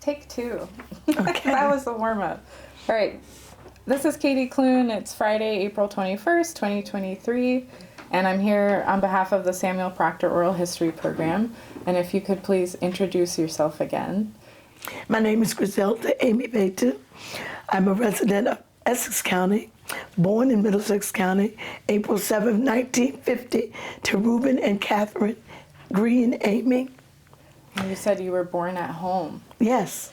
Take two. Okay. That was the warm-up. All right. This is Katy Clune. It's Friday, April 21st, 2023. And I'm here on behalf of the Samuel Proctor Oral History Program. And if you could please introduce yourself again. My name is Griselda Amy Bayton. I'm a resident of Essex County, born in Middlesex County, April 7, 1950, to Reuben and Catherine Green Amy. You said you were born at home. Yes.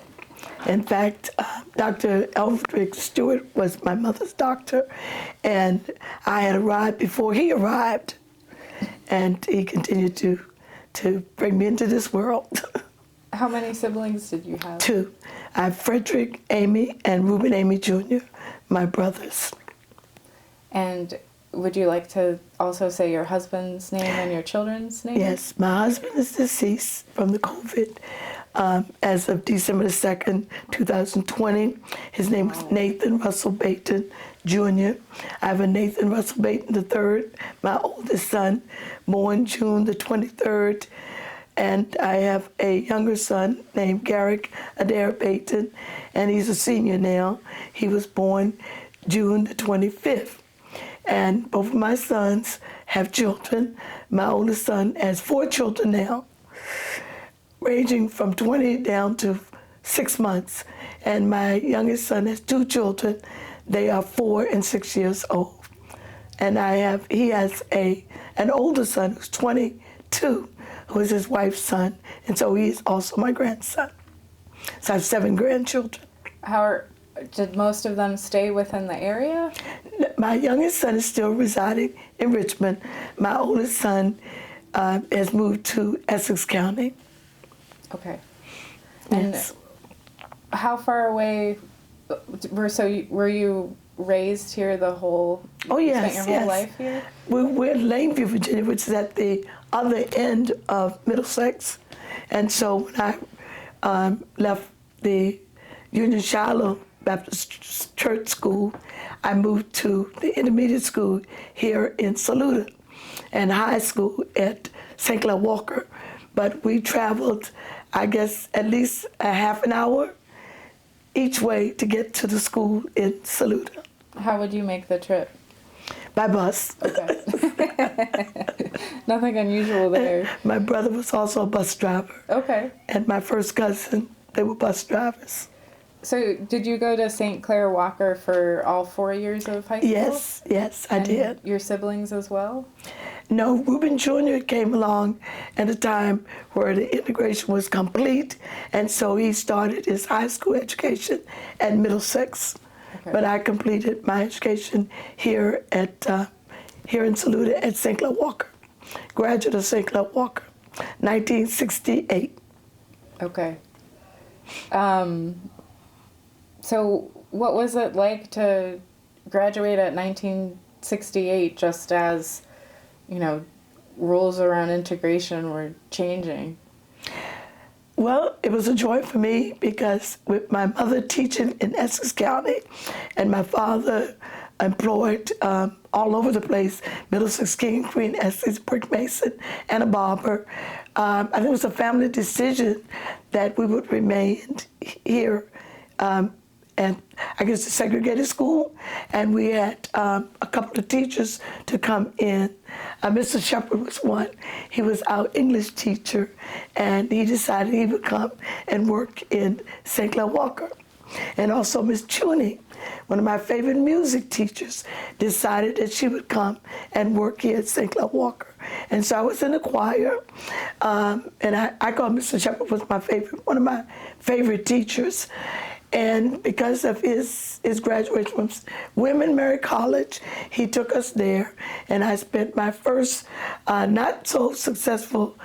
In fact, Dr. Eldrick Stewart was my mother's doctor, and I had arrived before he arrived, and he continued to bring me into this world. How many siblings did you have? Two. I have Frederick Amy and Reuben Amy Jr., my brothers. And would you like to also say your husband's name and your children's name? Yes, my husband is deceased from the COVID as of December the 2nd, 2020. His name was Nathan Russell Bayton, Jr. I have a Nathan Russell Bayton III, my oldest son, born June the 23rd. And I have a younger son named Garrick Adair Bayton, and he's a senior now. He was born June the 25th. And both of my sons have children. My oldest son has 4 children now, ranging from 20 down to 6 months. And my youngest son has 2 children. They are 4 and 6 years old. And he has an older son who's 22, who is his wife's son, and so he's also my grandson. So I have 7 grandchildren. Did most of them stay within the area? My youngest son is still residing in Richmond. My oldest son has moved to Essex County. Okay. And yes. How far away were you raised here the whole? Oh yes, spent your whole life here? We're in Laneview, Virginia, which is at the other end of Middlesex, and so when I left the Union Shiloh Baptist Church School, I moved to the intermediate school here in Saluda, and high school at St. Clair Walker. But we traveled, I guess, at least a half an hour each way to get to the school in Saluda. How would you make the trip? By bus. Okay. Nothing unusual there. My brother was also a bus driver. Okay. And my first cousin, they were bus drivers. So did you go to St. Clair Walker for all 4 years of high school? Yes, I did. Your siblings as well? No, Reuben Jr. came along at a time where the integration was complete, and so he started his high school education at Middlesex. Okay. But I completed my education here in Saluda at St. Clair Walker, graduate of St. Clair Walker, 1968. Okay. So what was it like to graduate at 1968, just as, rules around integration were changing? Well, it was a joy for me because with my mother teaching in Essex County and my father employed all over the place, Middlesex, King and Queen, Essex, Brick Mason, and a barber, I think it was a family decision that we would remain here and I guess the segregated school, and we had a couple of teachers to come in. Mr. Shepard was one. He was our English teacher, and he decided he would come and work in St. Clair Walker. And also Miss Chuney, one of my favorite music teachers, decided that she would come and work here at St. Clair Walker. And so I was in the choir, and I call Mr. Shepard was one of my favorite teachers. And because of his graduation from Women Mary College, he took us there, and I spent my first not so successful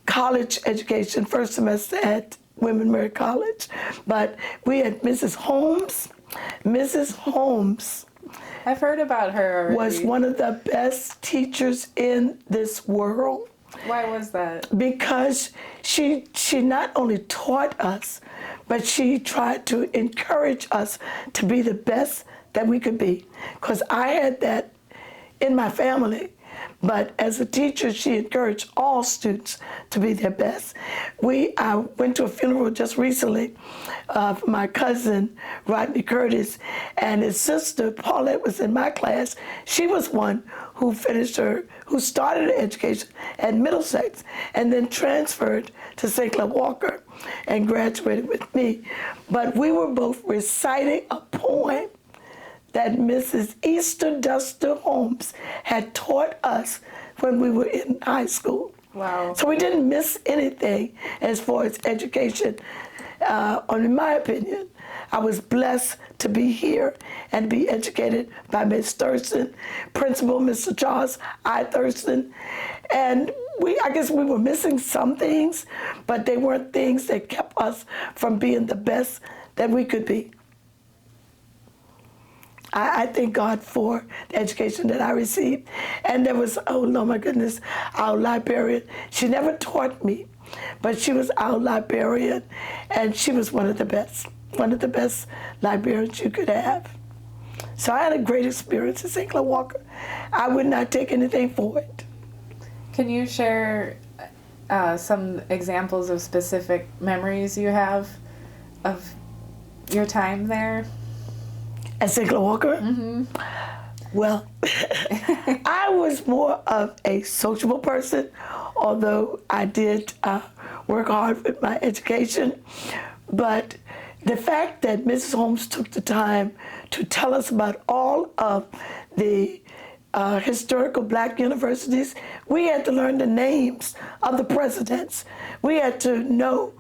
college education, first semester at Women Mary College. But we had Mrs. Holmes. Mrs. Holmes I've heard about her already. Was one of the best teachers in this world. Why was that? Because she not only taught us, but she tried to encourage us to be the best that we could be. Because I had that in my family, But as a teacher, she encouraged all students to be their best. I went to a funeral just recently for my cousin, Rodney Curtis, and his sister, Paulette, was in my class. She was one who started her education at Middlesex and then transferred to St. Clair Walker and graduated with me. But we were both reciting a poem that Mrs. Easter Duster Holmes had taught us when we were in high school. Wow. So we didn't miss anything as far as education. In my opinion, I was blessed to be here and be educated by Ms. Thurston, Principal Mr. Charles I. Thurston. And I guess we were missing some things, but they weren't things that kept us from being the best that we could be. I thank God for the education that I received. And there was, oh no, my goodness, our librarian. She never taught me, but she was our librarian, and she was one of the best librarians you could have. So I had a great experience at St. Clair Walker. I would not take anything for it. Can you share some examples of specific memories you have of your time there? At St. Clair Walker? Mm-hmm. Well, I was more of a sociable person, although I did work hard with my education. But the fact that Mrs. Holmes took the time to tell us about all of the historical black universities, we had to learn the names of the presidents. We had to know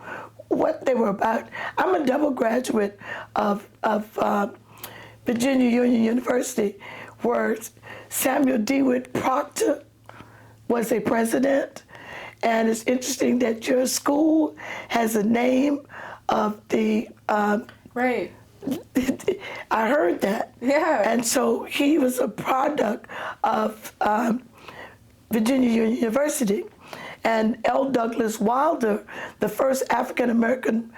what they were about. I'm a double graduate of Virginia Union University, where Samuel DeWitt Proctor was a president. And it's interesting that your school has a name of the... Right. I heard that. Yeah. And so he was a product of Virginia Union University. And L. Douglas Wilder, the first African-American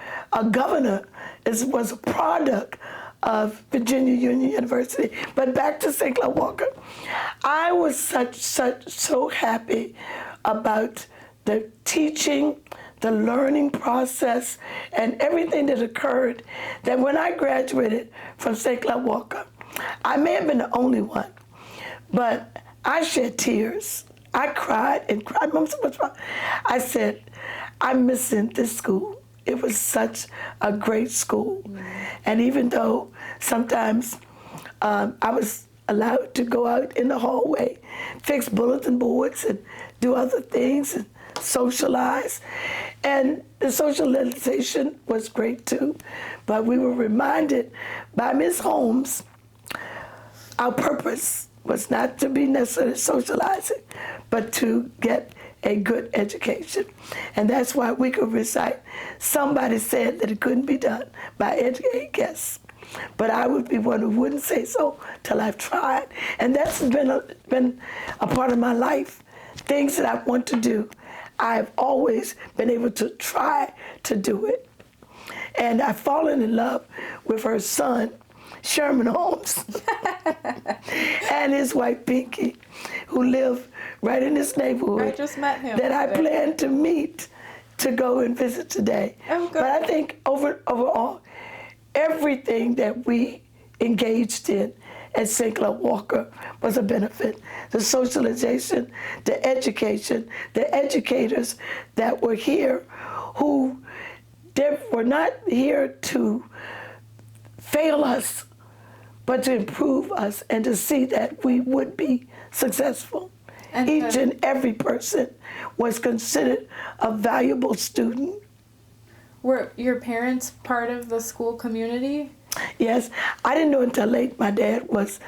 governor, was a product of Virginia Union University. But back to St. Clair Walker. I was so happy about the teaching, the learning process, and everything that occurred, that when I graduated from St. Clair Walker, I may have been the only one, but I shed tears. I cried and cried. Mom, so much fun. I said, I'm missing this school. It was such a great school. And even though sometimes I was allowed to go out in the hallway, fix bulletin boards and do other things and socialize. And the socialization was great too. But we were reminded by Ms. Holmes, our purpose was not to be necessarily socializing, but to get a good education. And that's why we could recite, somebody said that it couldn't be done by educated guests. But I would be one who wouldn't say so till I've tried. And that's been a part of my life. Things that I want to do, I've always been able to try to do it. And I've fallen in love with her son, Sherman Holmes, and his wife, Pinky, who live right in this neighborhood. I just met him. That I plan to meet to go and visit today. Oh, good. But I think overall, everything that we engaged in at St. Clair Walker was a benefit. The socialization, the education, the educators that were here who were not here to fail us, but to improve us and to see that we would be successful. And each and every person was considered a valuable student. Were your parents part of the school community? Yes, I didn't know until late. My dad was,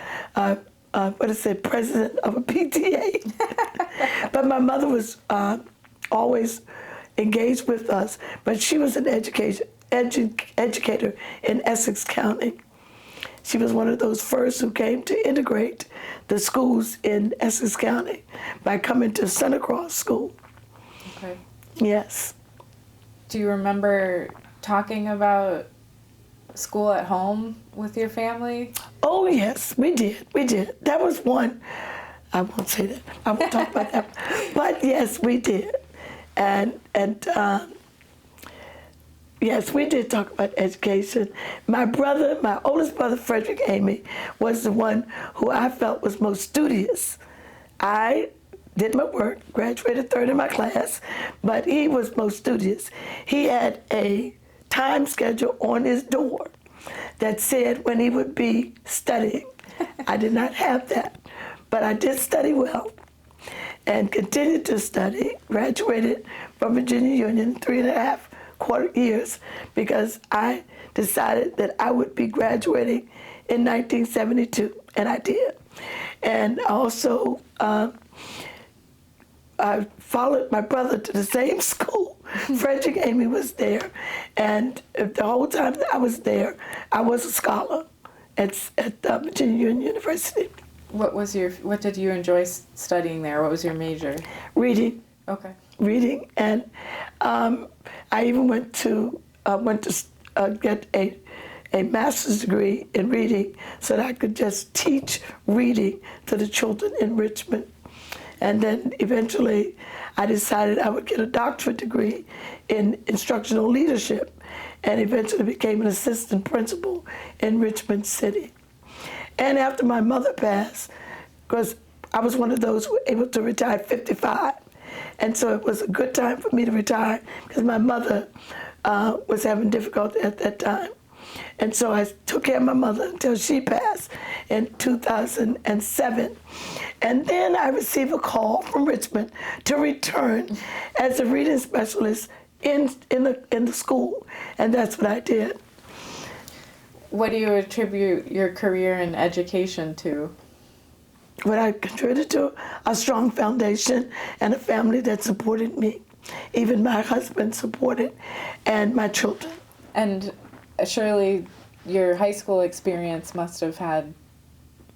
president of a PTA. But my mother was always engaged with us. But she was an educator in Essex County. She was one of those first who came to integrate the schools in Essex County by coming to Santa Claus School. Okay. Yes. Do you remember talking about school at home with your family? Oh, yes, we did. That was one I won't say that. I won't talk about that. But yes, we did. And yes, we did talk about education. My oldest brother, Frederick Amy, was the one who I felt was most studious. I did my work, graduated third in my class, but he was most studious. He had a time schedule on his door that said when he would be studying. I did not have that, but I did study well and continued to study, graduated from Virginia Union 3.5 years because I decided that I would be graduating in 1972, and I did. And also, I followed my brother to the same school. Frederick Amy was there, and the whole time that I was there, I was a scholar at Virginia Union University. What did you enjoy studying there? What was your major? Reading. Okay. Reading, and I even went to get a master's degree in reading so that I could just teach reading to the children in Richmond. And then eventually I decided I would get a doctorate degree in instructional leadership, and eventually became an assistant principal in Richmond City. And after my mother passed, because I was one of those who were able to retire at 55, and so it was a good time for me to retire because my mother was having difficulty at that time. And so I took care of my mother until she passed in 2007. And then I received a call from Richmond to return as a reading specialist in the school, and that's what I did. What do you attribute your career in education to? What I contributed to, a strong foundation and a family that supported me. Even my husband supported, and my children. And surely your high school experience must have had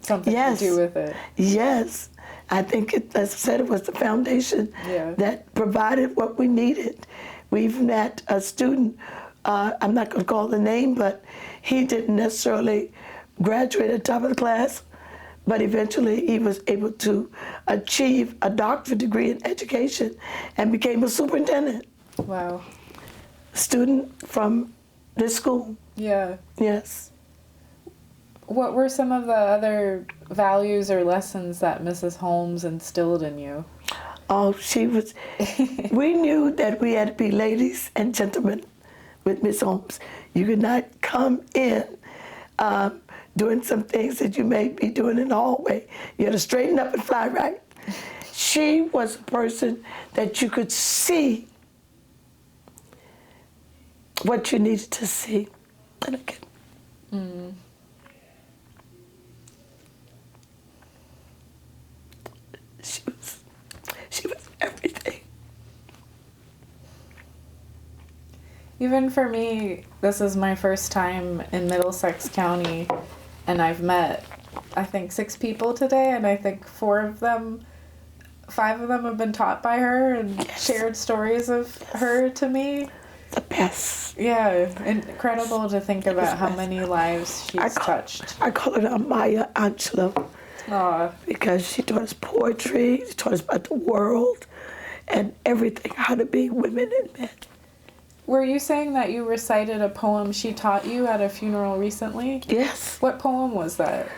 something to do with it. Yes. I think, as I said, it was the foundation that provided what we needed. We even had a student, I'm not going to call the name, but he didn't necessarily graduate at the top of the class, but eventually he was able to achieve a doctorate degree in education and became a superintendent. Wow. Student from this school. Yeah. Yes. What were some of the other values or lessons that Mrs. Holmes instilled in you? Oh, she was, we knew that we had to be ladies and gentlemen with Miss Holmes. You could not come in doing some things that you may be doing in the hallway. You had to straighten up and fly right. She was a person that you could see what you needed to see. And again. Mm. She was everything. Even for me, this is my first time in Middlesex County, and I've met, I think, 6 people today, and I think 5 of them have been taught by her and shared stories of her to me. The best. Yeah, incredible to think about how many lives she's touched. I call her Maya Angelou. Aww. Because she taught us poetry, she taught us about the world and everything, how to be women and men. Were you saying that you recited a poem she taught you at a funeral recently? Yes. What poem was that?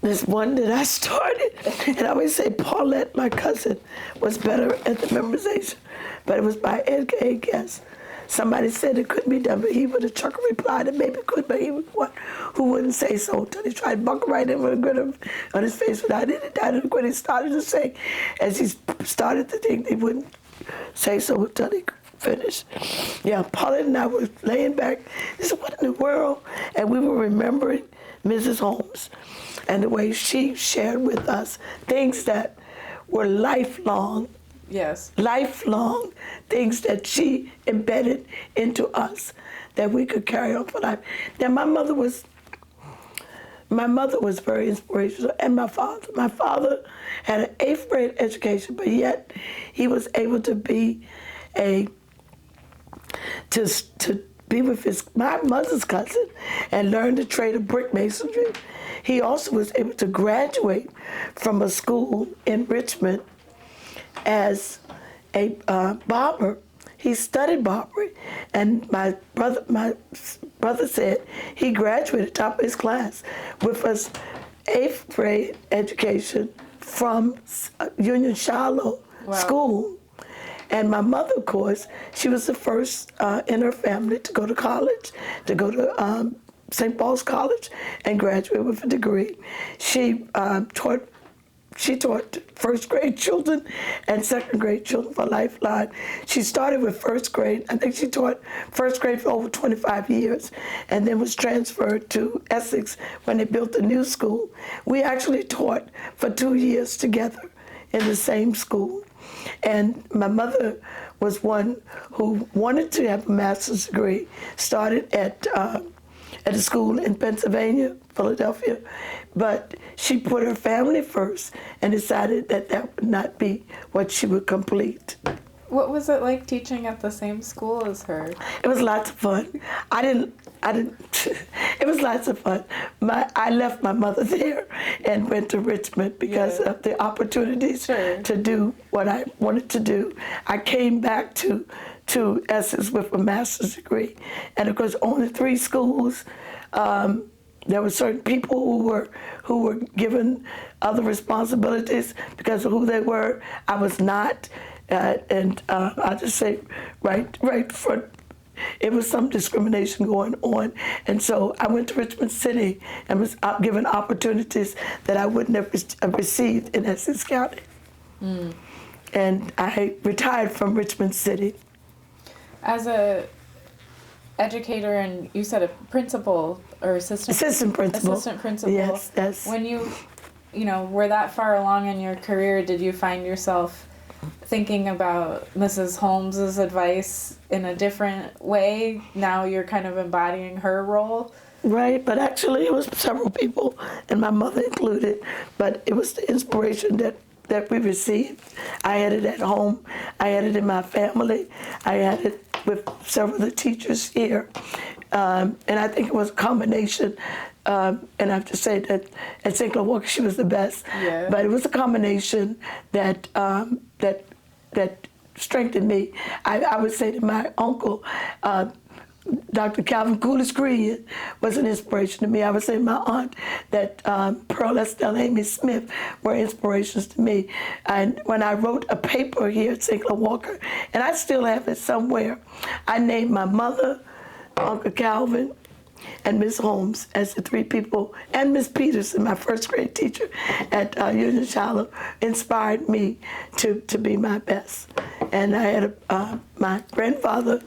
There's one that I started, and I always say Paulette, my cousin, was better at the memorization, but it was by Edgar A. Guest. Somebody said it couldn't be done, but he would have chucked a reply that maybe it could, but he was one who wouldn't say so until he tried to buckle right in with a grin on his face without any doubt. And when he started to sing, as he started to think, he wouldn't say so until he finished. Yeah, Paulette and I were laying back. This is what in the world? And we were remembering Mrs. Holmes and the way she shared with us things that were lifelong. Yes. Lifelong things that she embedded into us that we could carry on for life. Now, my mother was very inspirational, and my father. My father had an 8th grade education, but yet he was able to be to be with my mother's cousin and learn the trade of brick masonry. He also was able to graduate from a school in Richmond as a barber. He studied barbering, and my brother said he graduated top of his class with his 8th grade education from Union Shiloh School. And my mother, of course, she was the first in her family to go to college, to go to St. Paul's College and graduate with a degree. She taught first grade children and second grade children for Lifeline. She started with first grade. I think she taught first grade for over 25 years and then was transferred to Essex when they built a new school. We actually taught for 2 years together in the same school. And my mother was one who wanted to have a master's degree, started at a school in Pennsylvania, Philadelphia, but she put her family first and decided that that would not be what she would complete. What was it like teaching at the same school as her? It was lots of fun. I didn't, it was lots of fun. I left my mother there and went to Richmond because of the opportunities to do what I wanted to do. I came back to Essex with a master's degree. And of course, only 3 schools. There were certain people who were given other responsibilities because of who they were. I was not. I'll just say right front, it was some discrimination going on. And so I went to Richmond City and was given opportunities that I wouldn't have received in Essex County. And I retired from Richmond City. As a educator, and you said a principal or assistant principal. Yes. When you were that far along in your career, did you find yourself thinking about Mrs. Holmes's advice in a different way? Now you're kind of embodying her role. Right, but actually it was several people, and my mother included, but it was the inspiration that we received. I had it at home, I had it in my family, I had it with several of the teachers here, and I think it was a combination. And I have to say that at St. Clair Walker, she was the best. Yeah. But it was a combination that strengthened me. I would say that my uncle, Dr. Calvin Coolidge Green, was an inspiration to me. I would say my aunt, that Pearl Estelle Amy Smith, were inspirations to me. And when I wrote a paper here at St. Clair Walker, and I still have it somewhere, I named my mother, Uncle Calvin, and Miss Holmes as the 3 people, and Miss Peterson, my first grade teacher at Union Shiloh, inspired me to be my best. And I had my grandfather,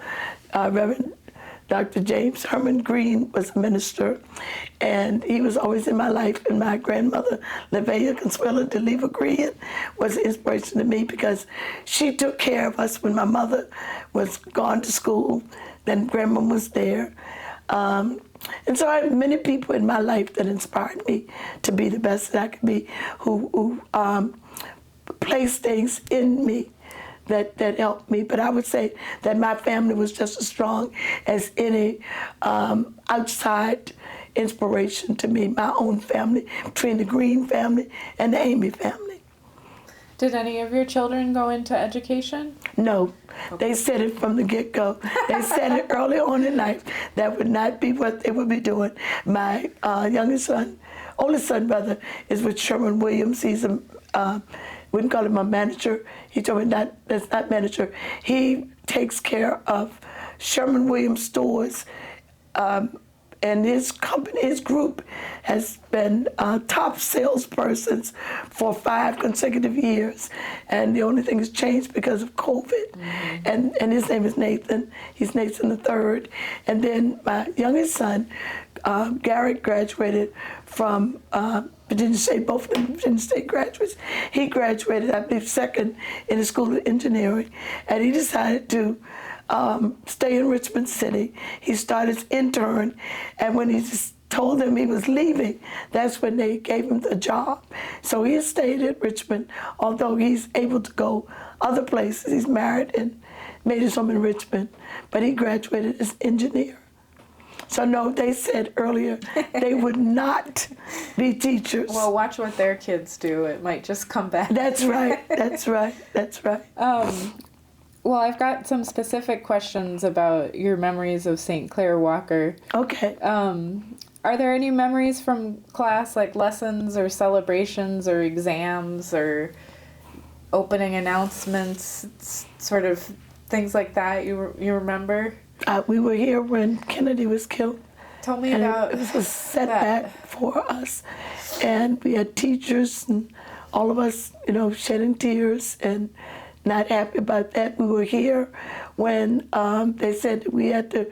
Reverend Dr. James Herman Green, was a minister, and he was always in my life. And my grandmother, Levea Consuelo de Leva Green, was an inspiration to me because she took care of us when my mother was gone to school. Then Grandma was there. And so I have many people in my life that inspired me to be the best that I could be, who placed things in me that helped me. But I would say that my family was just as strong as any outside inspiration to me, my own family, between the Green family and the Amy family. Did any of your children go into education? No. Okay. They said it from the get-go. They said it early on in life. That would not be what they would be doing. My oldest son rather, is with Sherman Williams. He's wouldn't call him a manager. He told me that's not manager. He takes care of Sherman Williams stores. And his company, his group, has been top salespersons for 5 consecutive years. And the only thing has changed because of COVID. Mm-hmm. And his name is Nathan. He's Nathan the third. And then my youngest son, Garrett, graduated from Virginia State, both of them Virginia State graduates. He graduated, I believe, second in the School of Engineering. And he decided to stay in Richmond City. He started as intern, and when he just told them he was leaving, that's when they gave him the job. So he has stayed at Richmond, although he's able to go other places. He's married and made his home in Richmond, but he graduated as engineer. So no, they said earlier they would not be teachers. Well, watch what their kids do. It might just come back. That's right. That's right. That's right. Well, I've got some specific questions about your memories of St. Clair Walker. Okay. Are there any memories from class, like lessons or celebrations or exams or opening announcements, sort of things like that you remember? We were here when Kennedy was killed. Tell me and about it was a setback for us. And we had teachers and all of us, shedding tears and not happy about that. We were here when they said we had to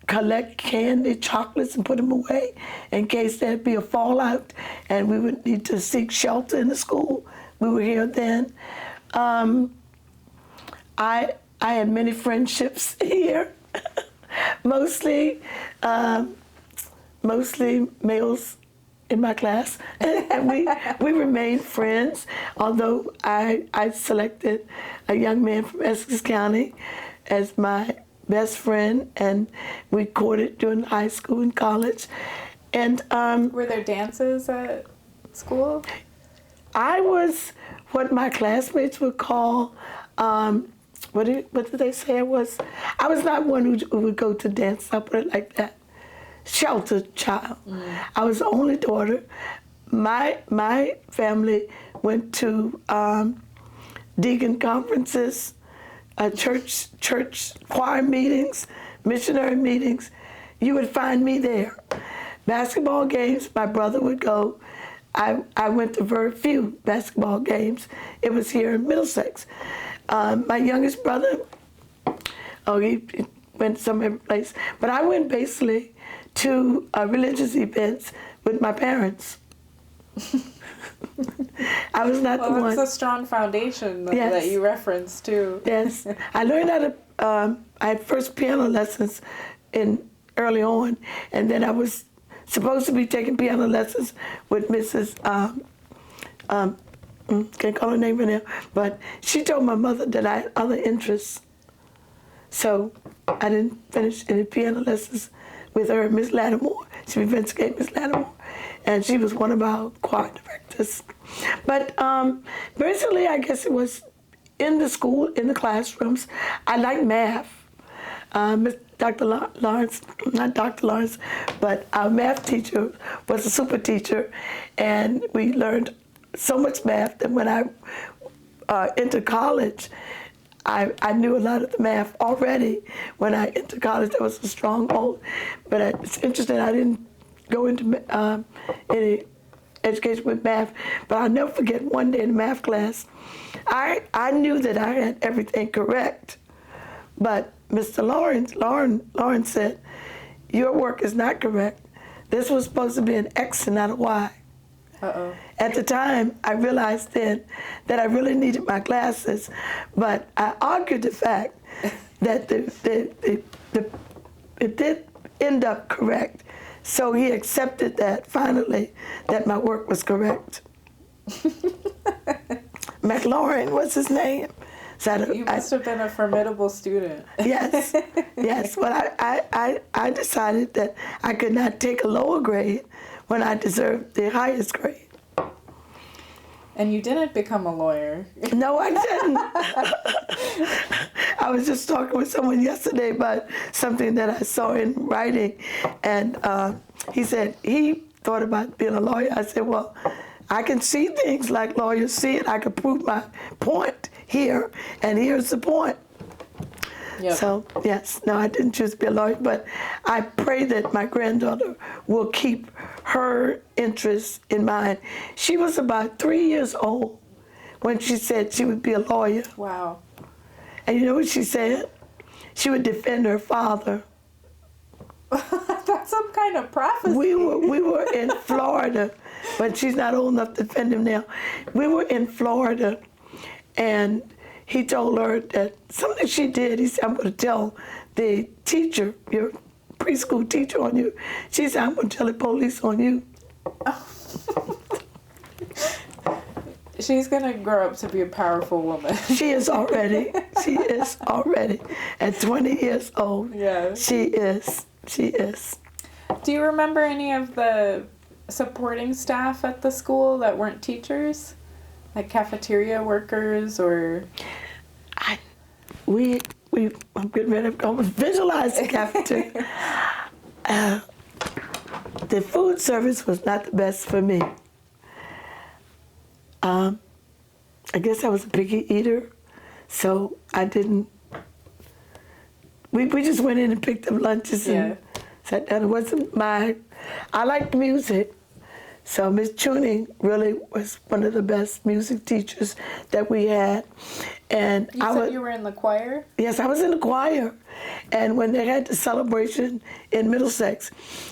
collect candy, chocolates, and put them away in case there'd be a fallout and we would need to seek shelter in the school. We were here then. I had many friendships here, mostly males in my class, and we remained friends, although I selected a young man from Essex County as my best friend, and we courted during high school and college. And were there dances at school? I was what my classmates would call, what did they say I was? I was not one who would go to dance, I'll put it like that. Sheltered child. I was the only daughter. My family went to deacon conferences, church choir meetings, missionary meetings. You would find me there. Basketball games, my brother would go. I went to very few basketball games. It was here in Middlesex. My youngest brother, he went some every place. But I went basically to religious events with my parents. I was not the one. Well, that's a strong foundation that you referenced too. Yes. I learned how to, I had first piano lessons early on, and then I was supposed to be taking piano lessons with Mrs. Can't call her name right now, but she told my mother that I had other interests. So I didn't finish any piano lessons with her, Miss Lattimore. She investigated Miss Lattimore, and she was one of our choir directors. But basically, I guess it was in the school, in the classrooms. I liked math. Dr. Lawrence, not Dr. Lawrence, but our math teacher was a super teacher, and we learned so much math that when I entered college, I knew a lot of the math already. When I entered college, there was a stronghold. But it's interesting, I didn't go into any education with math, but I'll never forget one day in math class, I knew that I had everything correct, but Mr. Lawrence said, your work is not correct. This was supposed to be an X and not a Y. Uh-oh. At the time, I realized then that I really needed my glasses, but I argued the fact that it did end up correct. So he accepted that, finally, that my work was correct. McLaurin was his name. So you must have been a formidable student. Yes, yes. Well, I decided that I could not take a lower grade when I deserved the highest grade. And you didn't become a lawyer. No, I didn't. I was just talking with someone yesterday about something that I saw in writing, and he said he thought about being a lawyer. I said, well, I can see things like lawyers see it. I can prove my point here, and here's the point. Yep. So, yes, no, I didn't choose to be a lawyer, but I pray that my granddaughter will keep her interests in mind. She was about 3 years old when she said she would be a lawyer. Wow. And you know what she said? She would defend her father. That's some kind of prophecy. We were in Florida, but she's not old enough to defend him now. We were in Florida, and he told her that something she did, he said, I'm going to tell the teacher, your preschool teacher, on you. She said, I'm going to tell the police on you. She's gonna grow up to be a powerful woman. She is already. She is already. At 20 years old. Yeah. She is. She is. Do you remember any of the supporting staff at the school that weren't teachers? Like cafeteria workers or... I'm getting ready to almost visualize the cafeteria. The food service was not the best for me. I guess I was a picky eater, so I didn't. We just went in and picked up lunches and sat down. It wasn't my. I liked music, so Miss Tuning really was one of the best music teachers that we had. And you said you were in the choir? Yes, I was in the choir. And when they had the celebration in Middlesex,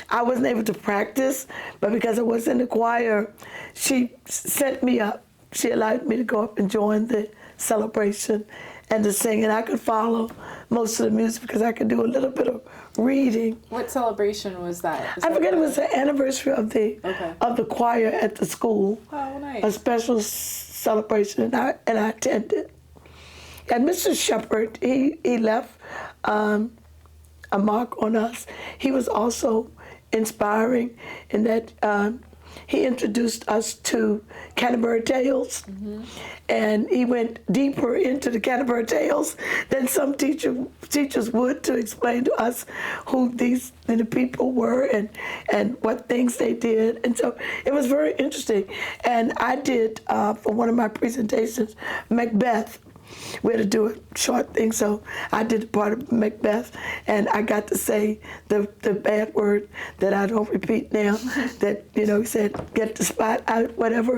I wasn't able to practice, but because I was in the choir, she set me up. She allowed me to go up and join the celebration and to sing, and I could follow most of the music because I could do a little bit of reading. What celebration was that? I forget, it was the anniversary of the choir at the school. Oh, nice. A special celebration, and I attended. And Mr. Shepard, he left a mark on us. He was also inspiring in that he introduced us to Canterbury Tales, and he went deeper into the Canterbury Tales than some teachers would to explain to us who the people were and what things they did. And so it was very interesting. And I did, for one of my presentations, Macbeth. We had to do a short thing, so I did the part of Macbeth, and I got to say the bad word that I don't repeat now, that, he said, get the spot out, whatever,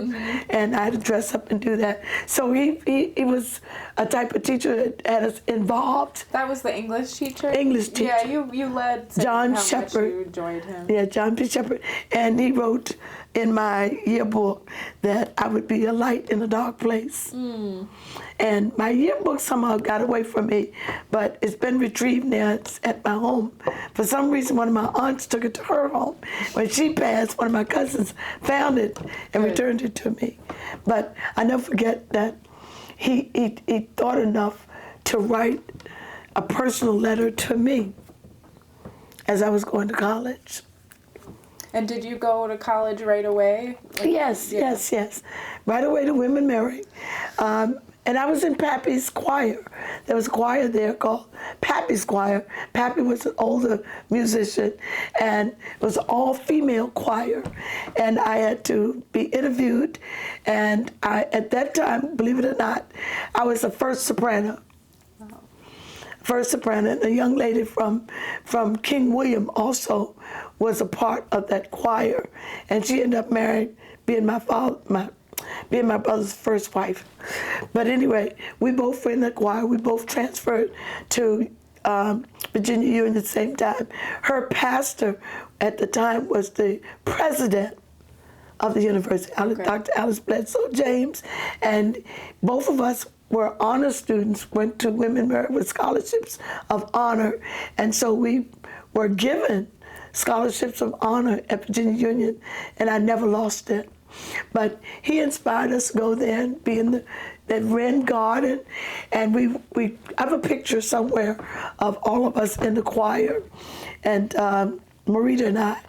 and I had to dress up and do that. So he was a type of teacher that had us involved. That was the English teacher? English teacher. Yeah, you led John how Shepard. Much you enjoyed him. Yeah, John P. Shepard. And he wrote in my yearbook that I would be a light in a dark place. And my yearbook somehow got away from me, but it's been retrieved now. It's at my home. For some reason, one of my aunts took it to her home. When she passed, one of my cousins found it and returned it to me. But I never forget that he thought enough to write a personal letter to me as I was going to college. And did you go to college right away? Yes. Right away to Women Mary. And I was in Pappy's choir. There was a choir there called Pappy's Choir. Pappy was an older musician, and it was an all-female choir. And I had to be interviewed, and at that time, believe it or not, I was the first soprano. First soprano, and a young lady from King William also was a part of that choir, and she ended up being my brother's first wife. But anyway, we both were in the choir. We both transferred to Virginia Union at the same time. Her pastor at the time was the president of the university, Dr. Alice Bledsoe James, and both of us were honor students, went to Women Married with scholarships of honor, and so we were given scholarships of honor at Virginia Union, and I never lost it. But he inspired us to go there and be in that Wren Garden, and we have a picture somewhere of all of us in the choir, and Marita and I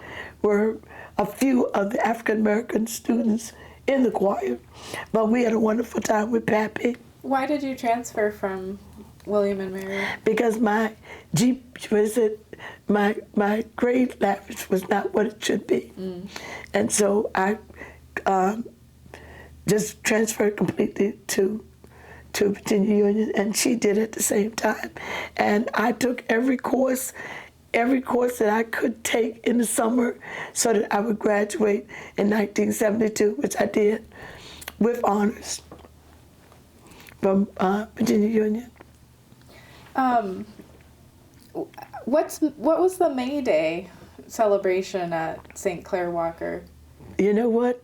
were a few of the African American students in the choir, but we had a wonderful time with Pappy. Why did you transfer from William and Mary? Because my my grade average was not what it should be, and so I just transferred completely to Virginia Union, and she did at the same time. And I took every course that I could take in the summer so that I would graduate in 1972, which I did with honors from Virginia Union. What was the May Day celebration at St. Clair Walker? You know what?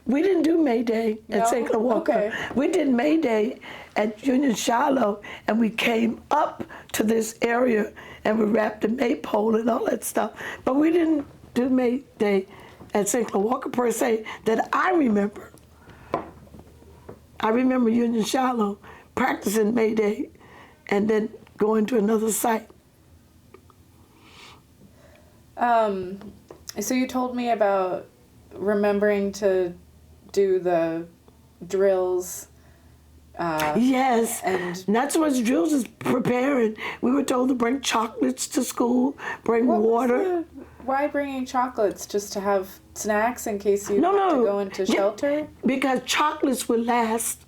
We didn't do May Day at St. Clair Walker. Okay. We did May Day at Union Shiloh, and we came up to this area and we wrapped a maypole and all that stuff. But we didn't do May Day at St. Clair Walker per se that I remember. I remember Union Shallow practicing May Day and then going to another site. So you told me about remembering to do the drills. Yes, And not so much drills as preparing. We were told to bring chocolates to school, bring water. Why bringing chocolates? Just to have snacks in case you have to go into shelter? Because chocolates would last.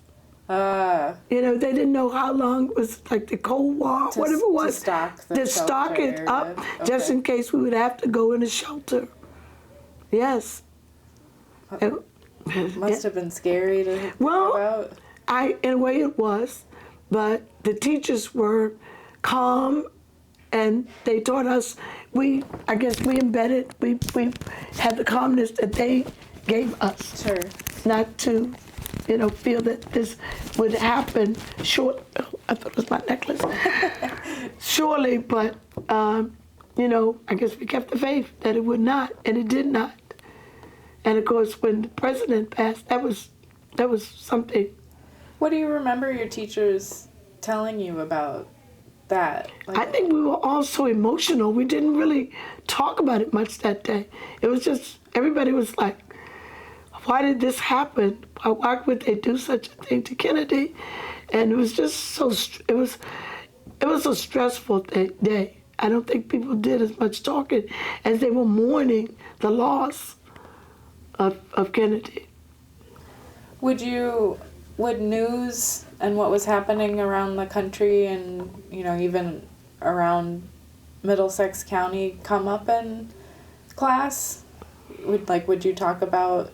They They didn't know how long it was, like the Cold War, whatever it was. To stock it up, just in case we would have to go into shelter. Yes. Must have been scary to think about. In a way it was, but the teachers were calm, and they taught us. We embedded. We had the calmness that they gave us. Sure. Not to, feel that this would happen. I thought it was my necklace. Surely, but I guess we kept the faith that it would not, and it did not. And of course, when the president passed, that was something. What do you remember your teachers telling you about that? I think we were all so emotional. We didn't really talk about it much that day. It was just, everybody was like, why did this happen? Why would they do such a thing to Kennedy? And it was just it was a stressful day. I don't think people did as much talking as they were mourning the loss of Kennedy. Would news and what was happening around the country and, even around Middlesex County come up in class? Would you talk about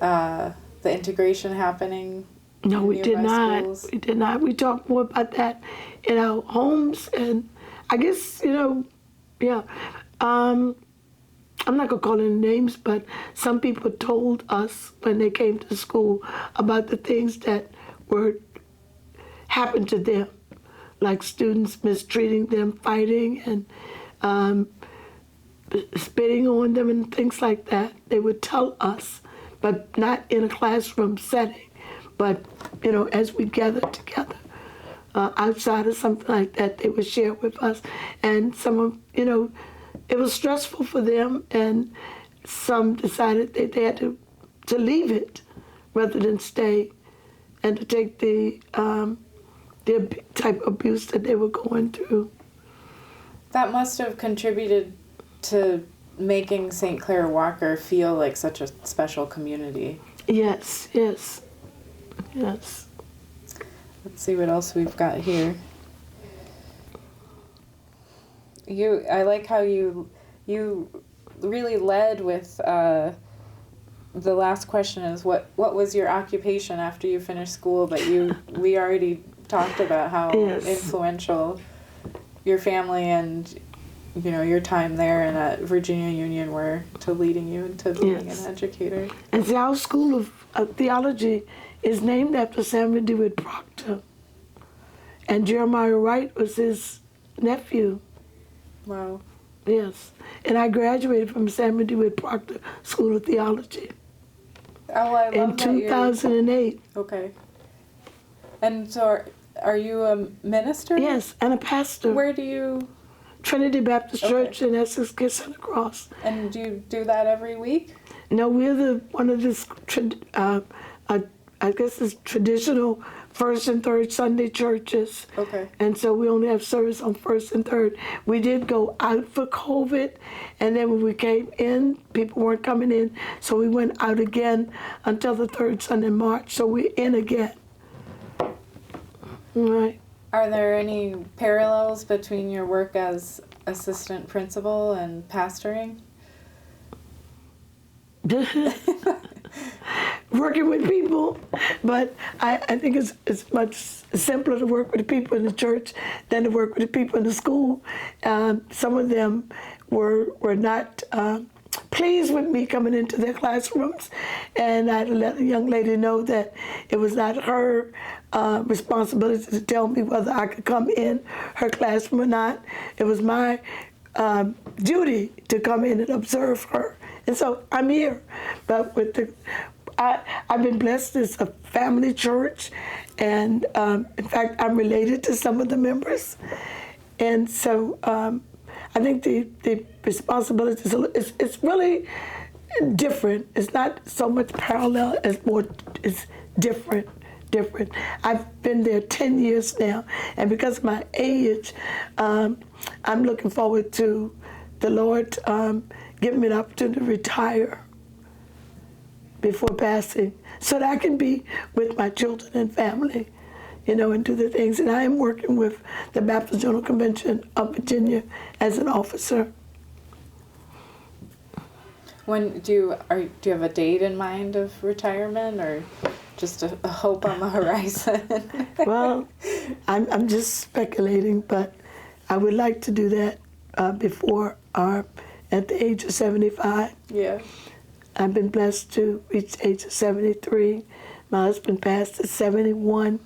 the integration happening? No, we did not. Schools? We did not. We talked more about that in our homes, and I guess, yeah. I'm not going to call any names, but some people told us when they came to school about the things that happened to them, like students mistreating them, fighting, and spitting on them and things like that. They would tell us, but not in a classroom setting, but, as we gathered together outside or something like that, they would share with us. And some of, it was stressful for them, and some decided that they had to leave it rather than stay and to take the type of abuse that they were going through. That must have contributed to making St. Clair Walker feel like such a special community. Yes. Let's see what else we've got here. I like how you really led with the last question is what was your occupation after you finished school, but we already talked about how influential your family and your time there and at Virginia Union were to leading you into being an educator. And our School of Theology is named after Samuel DeWitt Proctor, and Jeremiah Wright was his nephew. Wow. Yes. And I graduated from Samuel DeWitt Proctor School of Theology. Oh, I love in 2008. Okay. And so are you a minister? Yes, and a pastor. Where do you... Trinity Baptist Church in Essex, Center Cross. And do you do that every week? No, we're one of the, I guess it's traditional first and third Sunday churches. Okay. And so we only have service on first and third. We did go out for COVID, and then when we came in, people weren't coming in, so we went out again until the third Sunday in March, so we're in again. All right. Are there any parallels between your work as assistant principal and pastoring? Working with people, but I think it's much simpler to work with the people in the church than to work with the people in the school. Some of them were not pleased with me coming into their classrooms, and I had to let a young lady know that it was not her responsibility to tell me whether I could come in her classroom or not. It was my duty to come in and observe her. And so I'm here, but I've been blessed as a family church, and in fact, I'm related to some of the members. And so I think the responsibility it's really different. It's not so much parallel as more, it's different. I've been there 10 years now, and because of my age, I'm looking forward to the Lord giving me the opportunity to retire before passing, so that I can be with my children and family, and do the things. And I am working with the Baptist General Convention of Virginia as an officer. When do you have a date in mind of retirement, or just a hope on the horizon? Well, I'm just speculating, but I would like to do that before at the age of 75. Yeah. I've been blessed to reach the age of 73. My husband passed at 71.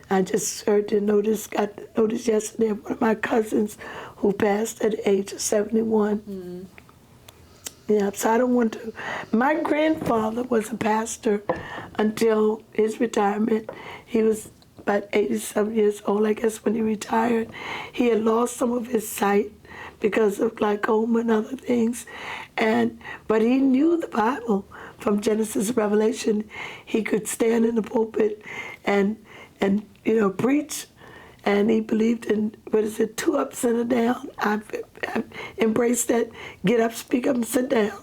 I just got the notice yesterday of one of my cousins who passed at the age of 71. Mm. Yeah, so I don't want to. My grandfather was a pastor until his retirement. He was about 87 years old, I guess, when he retired. He had lost some of his sight because of glaucoma and other things. But he knew the Bible from Genesis to Revelation. He could stand in the pulpit and preach. And he believed in, 2 ups and a down. I've embraced that. Get up, speak up, and sit down.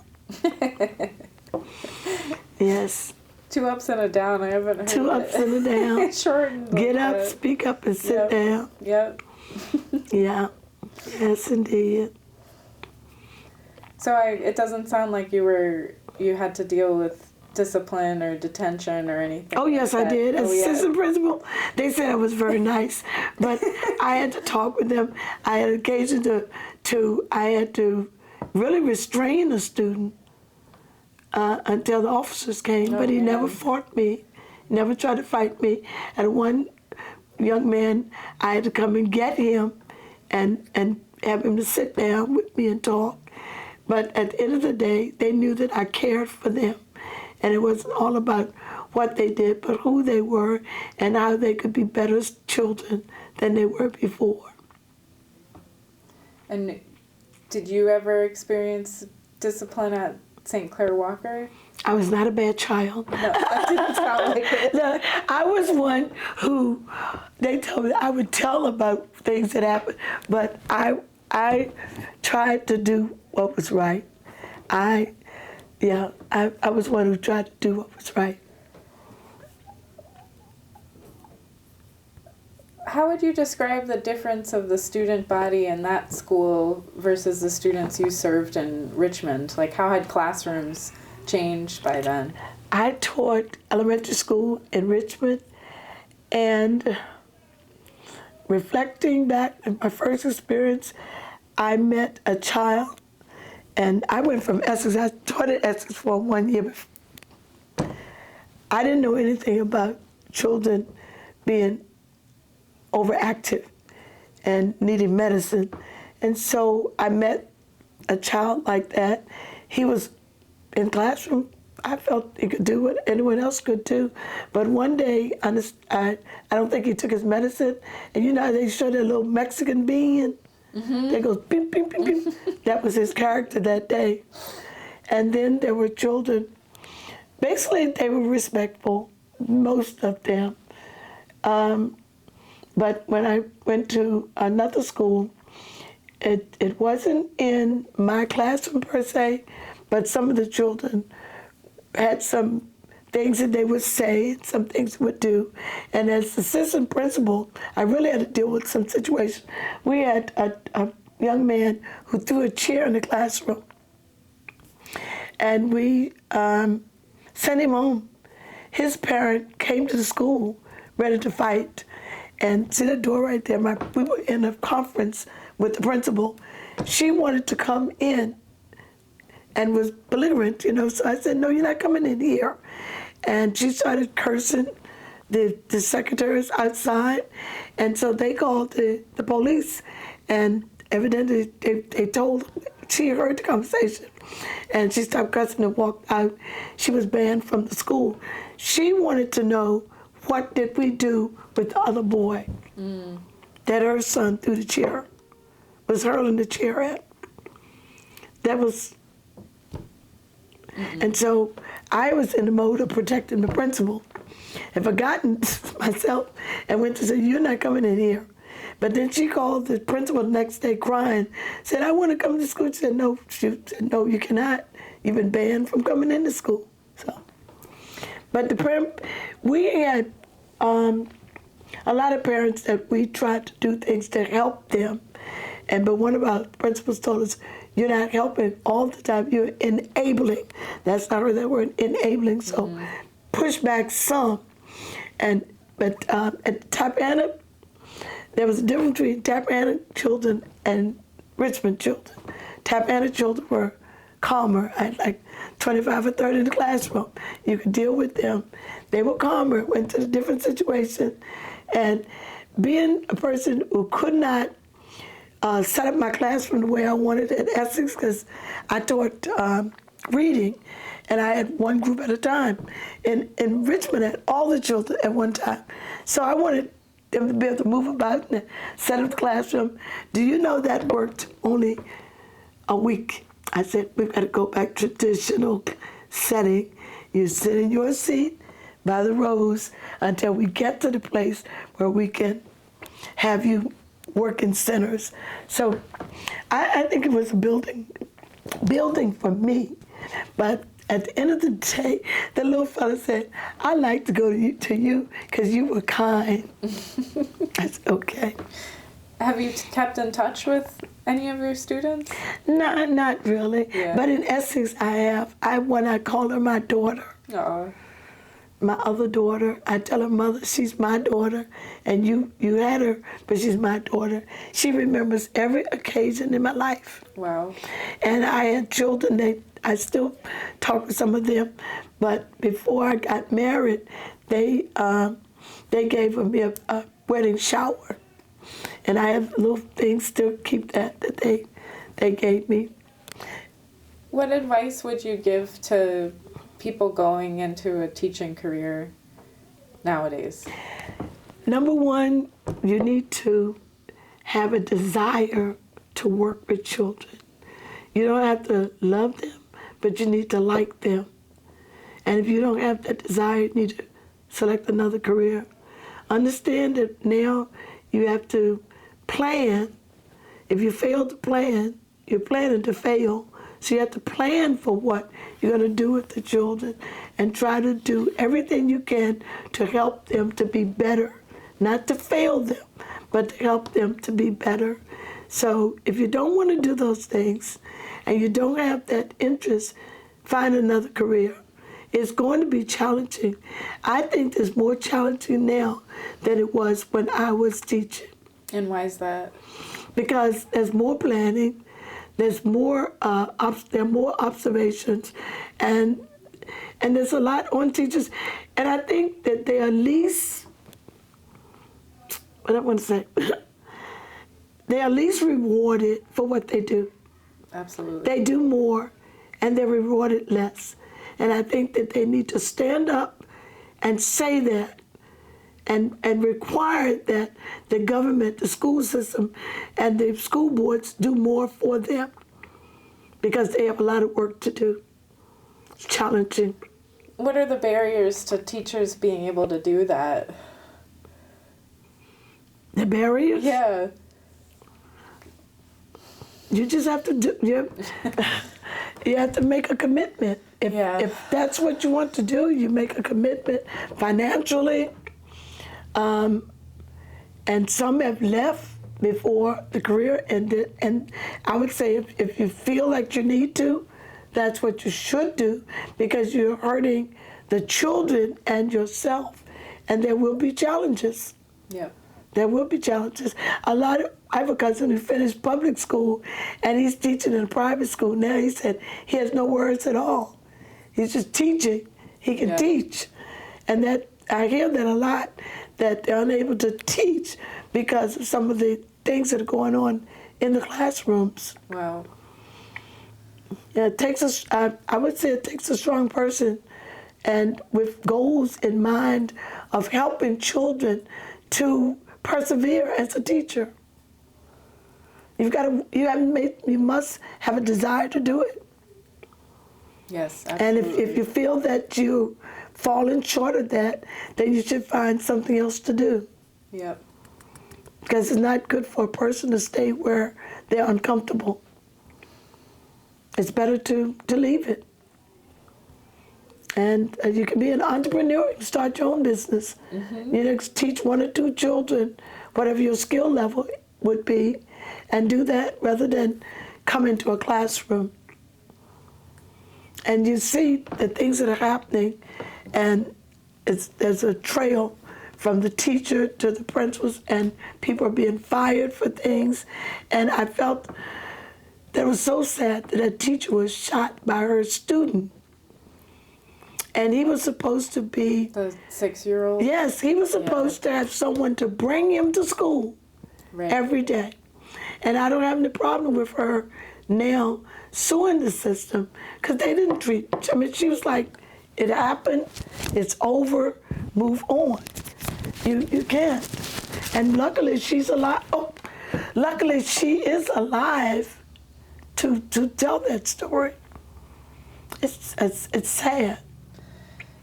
Yes. 2 ups and a down. I haven't heard 2 ups and a down. Shortened. Get up, speak up, and sit down. Yep. Yeah. Yes, indeed. So it doesn't sound like you had to deal with discipline or detention or anything. Oh, yes, like I did. As assistant yeah. principal, they said I was very nice, but I had to talk with them. I had occasion I had to really restrain a student until the officers came, but he never fought me, never tried to fight me. And one young man, I had to come and get him and have him to sit down with me and talk. But at the end of the day, they knew that I cared for them. And it wasn't all about what they did, but who they were and how they could be better children than they were before. And did you ever experience discipline at St. Clair Walker? I was not a bad child. No, that didn't sound like it. No, I was one who, they told me I would tell about things that happened, but I tried to do what was right. I was one who tried to do what was right. How would you describe the difference of the student body in that school versus the students you served in Richmond? Like, how had classrooms changed by then? I taught elementary school in Richmond, and reflecting back on my first experience, I met a child. And I went from Essex, I taught at Essex for 1 year. I didn't know anything about children being overactive and needing medicine. And so I met a child like that. He was in classroom. I felt he could do what anyone else could do. But one day, I don't think he took his medicine. And you know how they show that little Mexican bean? Mm-hmm. That goes beep, beep, beep, beep. That was his character that day. And then there were children. Basically, they were respectful, most of them. But when I went to another school, it wasn't in my classroom per se, but some of the children had some things that they would say, some things they would do. And as assistant principal, I really had to deal with some situations. We had a young man who threw a chair in the classroom. And we sent him home. His parent came to the school ready to fight. And see the door right there, we were in a conference with the principal. She wanted to come in and was belligerent, so I said, no, you're not coming in here. And she started cursing the secretaries outside. And so they called the police. And evidently they told she heard the conversation, and she stopped cussing and walked out. She was banned from the school. She wanted to know, what did we do with the other boy that her son threw the chair, was hurling the chair at? That was, and so I was in the mode of protecting the principal and forgotten myself and went to say, you're not coming in here. But then she called the principal the next day crying, said, I want to come to school. She said, no. She said, no, you cannot. You've been banned from coming into school. So, but we had a lot of parents that we tried to do things to help them. But one of our principals told us, you're not helping all the time, you're enabling. That's not that word, enabling. So push back some. But at Tappahannock, there was a difference between Tappahannock children and Richmond children. Tappahannock children were calmer. I had like 25 or 30 in the classroom. You could deal with them. They were calmer, went to a different situation. And being a person who could not set up my classroom the way I wanted at Essex, because I taught reading, and I had one group at a time. In Richmond, I had all the children at one time. So I wanted them to be able to move about and set up the classroom. Do you know that worked only a week? I said, we've got to go back to traditional setting. You sit in your seat by the rows until we get to the place where we can have you work in centers. So I think it was a building for me. But at the end of the day, the little fella said, I like to go to you because you were kind. I said, okay. Have you kept in touch with any of your students? No, not really. Yeah. But in Essex, I have. I call her my daughter. Oh. My other daughter, I tell her mother, she's my daughter, and you had her, but she's my daughter. She remembers every occasion in my life. Wow. And I had children, I still talk to some of them, but before I got married, they gave me a wedding shower. And I have little things, still keep that they gave me. What advice would you give to people going into a teaching career nowadays? Number one, you need to have a desire to work with children. You don't have to love them, but you need to like them. And if you don't have that desire, you need to select another career. Understand that now you have to plan. If you fail to plan, you're planning to fail. So you have to plan for what you're going to do with the children and try to do everything you can to help them to be better. Not to fail them, but to help them to be better. So if you don't want to do those things and you don't have that interest, find another career. It's going to be challenging. I think it's more challenging now than it was when I was teaching. And why is that? Because there's more planning. There's more, there are more observations, and there's a lot on teachers, and I think that they are least, what I want to say, they are least rewarded for what they do. Absolutely. They do more, and they're rewarded less, and I think that they need to stand up and say that, and require that the government, the school system, and the school boards do more for them because they have a lot of work to do. It's challenging. What are the barriers to teachers being able to do that? The barriers? Yeah. You just have to do, you have to make a commitment. If that's what you want to do, you make a commitment financially. And some have left before the career ended. And I would say if you feel like you need to, that's what you should do, because you're hurting the children and yourself. And there will be challenges. Yeah. There will be challenges. I have a cousin who finished public school, and he's teaching in a private school now. He said he has no words at all. He's just teaching. He can teach. And that I hear that a lot, that they're unable to teach because of some of the things that are going on in the classrooms. Wow. Yeah, it takes I would say it takes a strong person and with goals in mind of helping children to persevere as a teacher. You must have a desire to do it. Yes, And absolutely. if you feel that you falling short of that, then you should find something else to do. Yep. Because it's not good for a person to stay where they're uncomfortable. It's better to leave it. And you can be an entrepreneur, you can start your own business. Mm-hmm. You know, teach 1 or 2 children, whatever your skill level would be, and do that rather than come into a classroom. And you see the things that are happening, and there's a trail from the teacher to the principals, and people are being fired for things. And I felt that it was so sad that a teacher was shot by her student. And he was supposed to be... The 6-year-old? Yes, he was supposed to have someone to bring him to school every day. And I don't have any problem with her now suing the system because they didn't treat... I mean, she was like, it happened, it's over, move on. You can't. And luckily she's alive. Oh, luckily she is alive to tell that story. It's sad.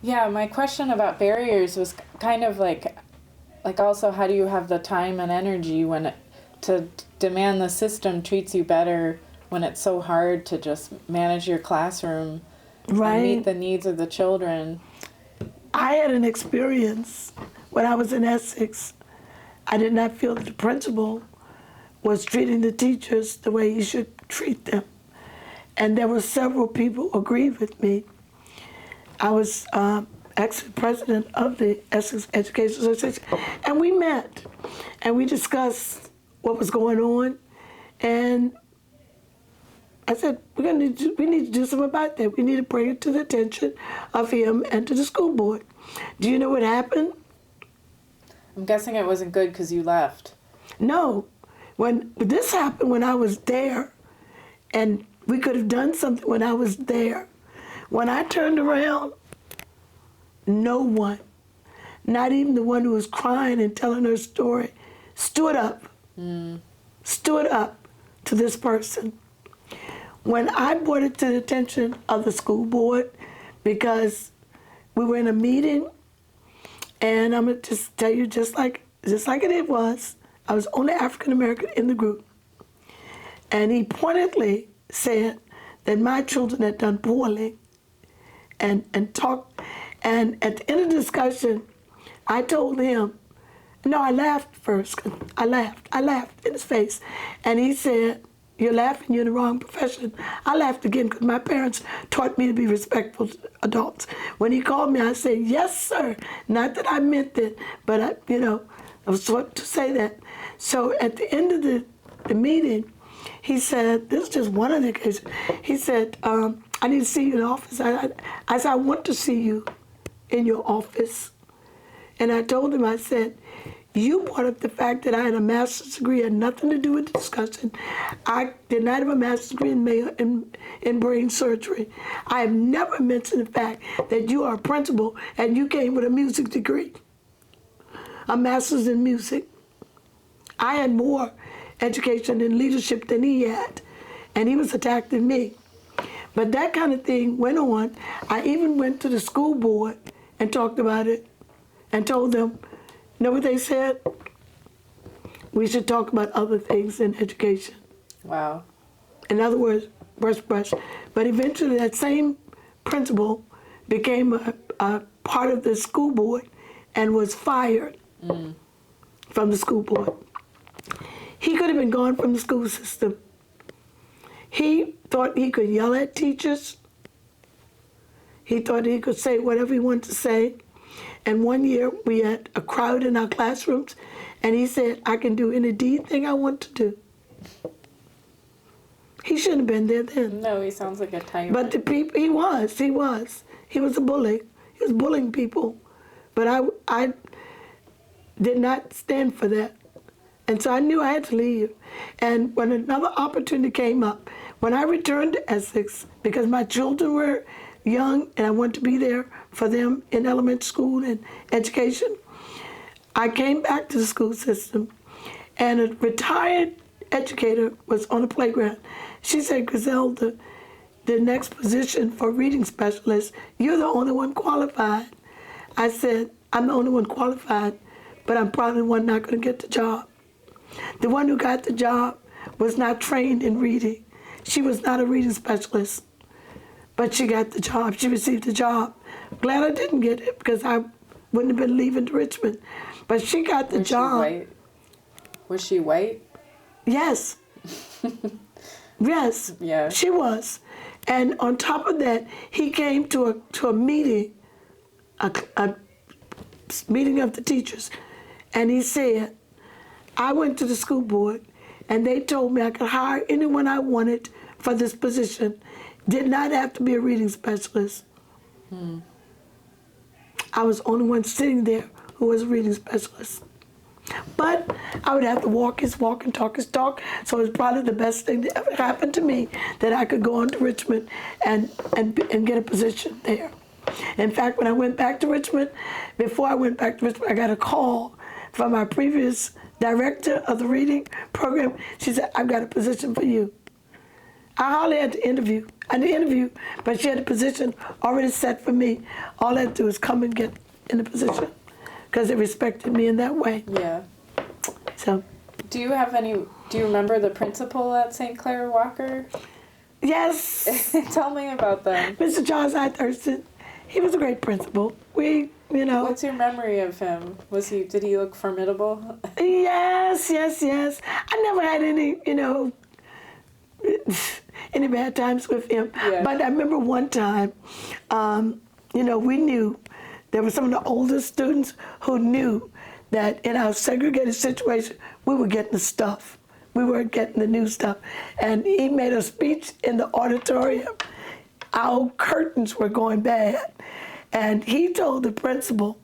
Yeah, my question about barriers was kind of like also how do you have the time and energy to demand the system treats you better when it's so hard to just manage your classroom and meet the needs of the children? I had an experience when I was in Essex. I did not feel that the principal was treating the teachers the way he should treat them. And there were several people who agreed with me. I was actually president of the Essex Education Association, and we met, and we discussed what was going on, and I said, we need to do something about that. We need to bring it to the attention of him and to the school board. Do you know what happened? I'm guessing it wasn't good because you left. No. When this happened when I was there, and we could have done something when I was there. When I turned around, no one, not even the one who was crying and telling her story, stood up to this person. When I brought it to the attention of the school board, because we were in a meeting, and I'm gonna just tell you just like it was, I was only African American in the group. And he pointedly said that my children had done poorly and talked. And at the end of the discussion, I told him, no, I laughed first. I laughed in his face. And he said, you're laughing, you're in the wrong profession. I laughed again because my parents taught me to be respectful to adults. When he called me, I said, yes, sir. Not that I meant it, but I was taught to say that. So at the end of the meeting, he said, this is just one of the cases. He said, I need to see you in the office. I said, I want to see you in your office. And I told him, I said, you brought up the fact that I had a master's degree, had nothing to do with the discussion. I did not have a master's degree in brain surgery. I have never mentioned the fact that you are a principal and you came with a music degree, a master's in music. I had more education and leadership than he had, and he was attacking me. But that kind of thing went on. I even went to the school board and talked about it and told them, you know what they said? We should talk about other things in education. Wow. In other words, brush. But eventually that same principal became a part of the school board and was fired from the school board. He could have been gone from the school system. He thought he could yell at teachers. He thought he could say whatever he wanted to say. And one year we had a crowd in our classrooms, and he said, I can do any thing I want to do. He shouldn't have been there then. No, he sounds like a tyrant. But the people, he was a bully. He was bullying people. But I did not stand for that. And so I knew I had to leave. And when another opportunity came up, When I returned to Essex, because my children were young and I wanted to be there for them in elementary school and education, I came back to the school system, and a retired educator was on the playground. She said, Griselda, the next position for reading specialist, you're the only one qualified. I said, I'm the only one qualified, but I'm probably the one not going to get the job. The one who got the job was not trained in reading. She was not a reading specialist, but she got the job. She received the job. Glad I didn't get it, because I wouldn't have been leaving to Richmond. But she got the job. Was she white? Yes. Yes. Yeah. She was. And on top of that, he came to a meeting, a meeting of the teachers, and he said, I went to the school board, and they told me I could hire anyone I wanted for this position. Did not have to be a reading specialist. I was the only one sitting there who was a reading specialist. But I would have to walk his walk and talk his talk, so it's probably the best thing that ever happened to me, that I could go on to Richmond and get a position there. In fact, when I went back to Richmond, before I went back to Richmond, I got a call from my previous director of the reading program. She said, I've got a position for you. I hardly had to interview. I didn't interview, but she had a position already set for me. All I had to do was come and get in the position, because they respected me in that way. Yeah. So. Do you remember the principal at St. Clair Walker? Yes. Tell me about them. Mr. Charles I. Thurston. He was a great principal. What's your memory of him? Did he look formidable? Yes. I never had any bad times with him. Yeah. But I remember one time, we knew there were some of the older students who knew that in our segregated situation, we were getting the stuff. We were getting the new stuff. And he made a speech in the auditorium. Our curtains were going bad. And he told the principal,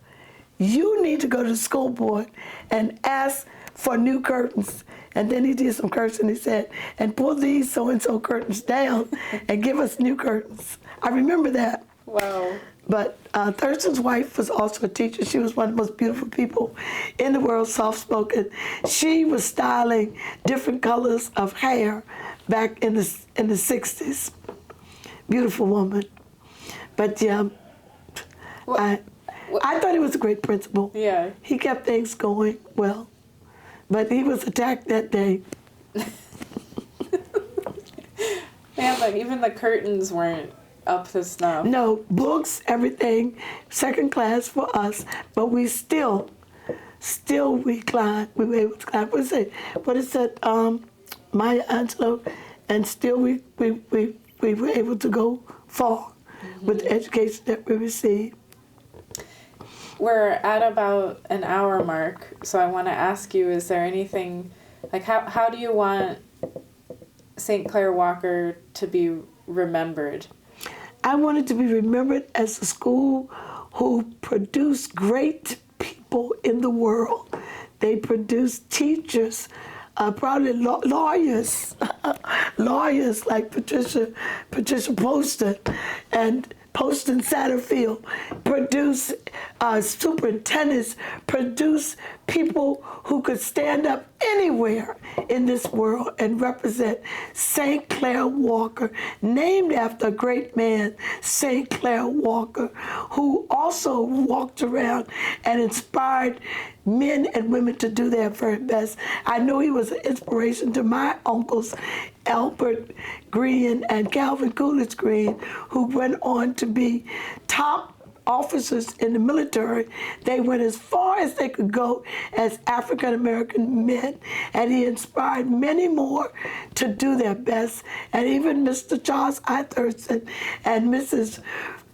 you need to go to the school board and ask for new curtains. And then he did some curtains, and he said, and pull these so-and-so curtains down and give us new curtains. I remember that. Wow. But Thurston's wife was also a teacher. She was one of the most beautiful people in the world, soft-spoken. She was styling different colors of hair back in the 60s. Beautiful woman. But yeah, I thought he was a great principal. Yeah. He kept things going well. But he was attacked that day. Yeah, but even the curtains weren't up to snuff. No, books, everything, second class for us. But we still we climbed. We were able to climb. What is that? Maya Angelou, and still we were able to go far with the education that we received. We're at about an hour mark, so I want to ask you, is there anything, like how do you want St. Clair Walker to be remembered? I wanted to be remembered as a school who produced great people in the world. They produced teachers, probably lawyers, lawyers like Patricia Poston and Poston Satterfield, produce superintendents, produce people who could stand up anywhere in this world and represent St. Clair Walker, named after a great man, St. Clair Walker, who also walked around and inspired men and women to do their very best. I know he was an inspiration to my uncles, Albert Green and Calvin Coolidge Green, who went on to be top officers in the military. They went as far as they could go as African American men, and he inspired many more to do their best. And even Mr. Charles I. Thurston and Mrs.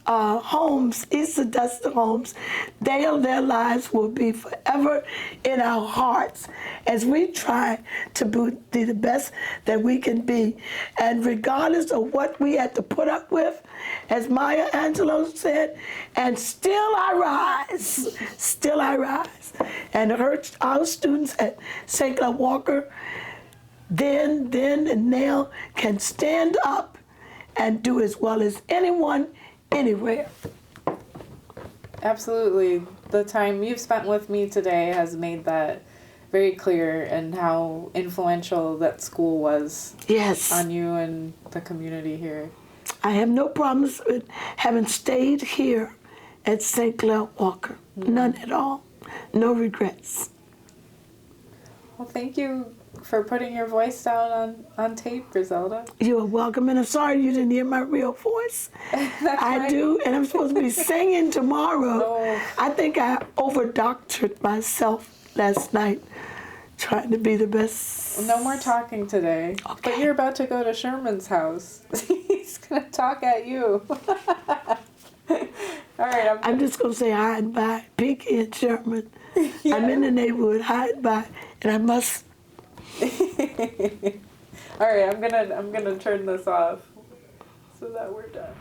Holmes, Issa Dustin Holmes, their lives will be forever in our hearts as we try to be the best that we can be. And regardless of what we had to put up with, as Maya Angelou said, and still I rise, still I rise. And our students at St. Clair Walker, then and now can stand up and do as well as anyone anywhere. Absolutely. The time you've spent with me today has made that very clear, and how influential that school was Yes. on you and the community here. I have no problems with having stayed here at St. Clair Walker. None at all. No regrets. Well, thank you for putting your voice down on tape, Griselda. You are welcome, and I'm sorry you didn't hear my real voice. I do, and I'm supposed to be singing tomorrow. Oh. I think I over-doctored myself last night, trying to be the best. No more talking today. Okay. But you're about to go to Sherman's house. He's going to talk at you. All right. I'm just going to say hi and bye. Pinky and Sherman. Yeah. I'm in the neighborhood, hi and bye, and I must. All right, I'm gonna turn this off so that we're done.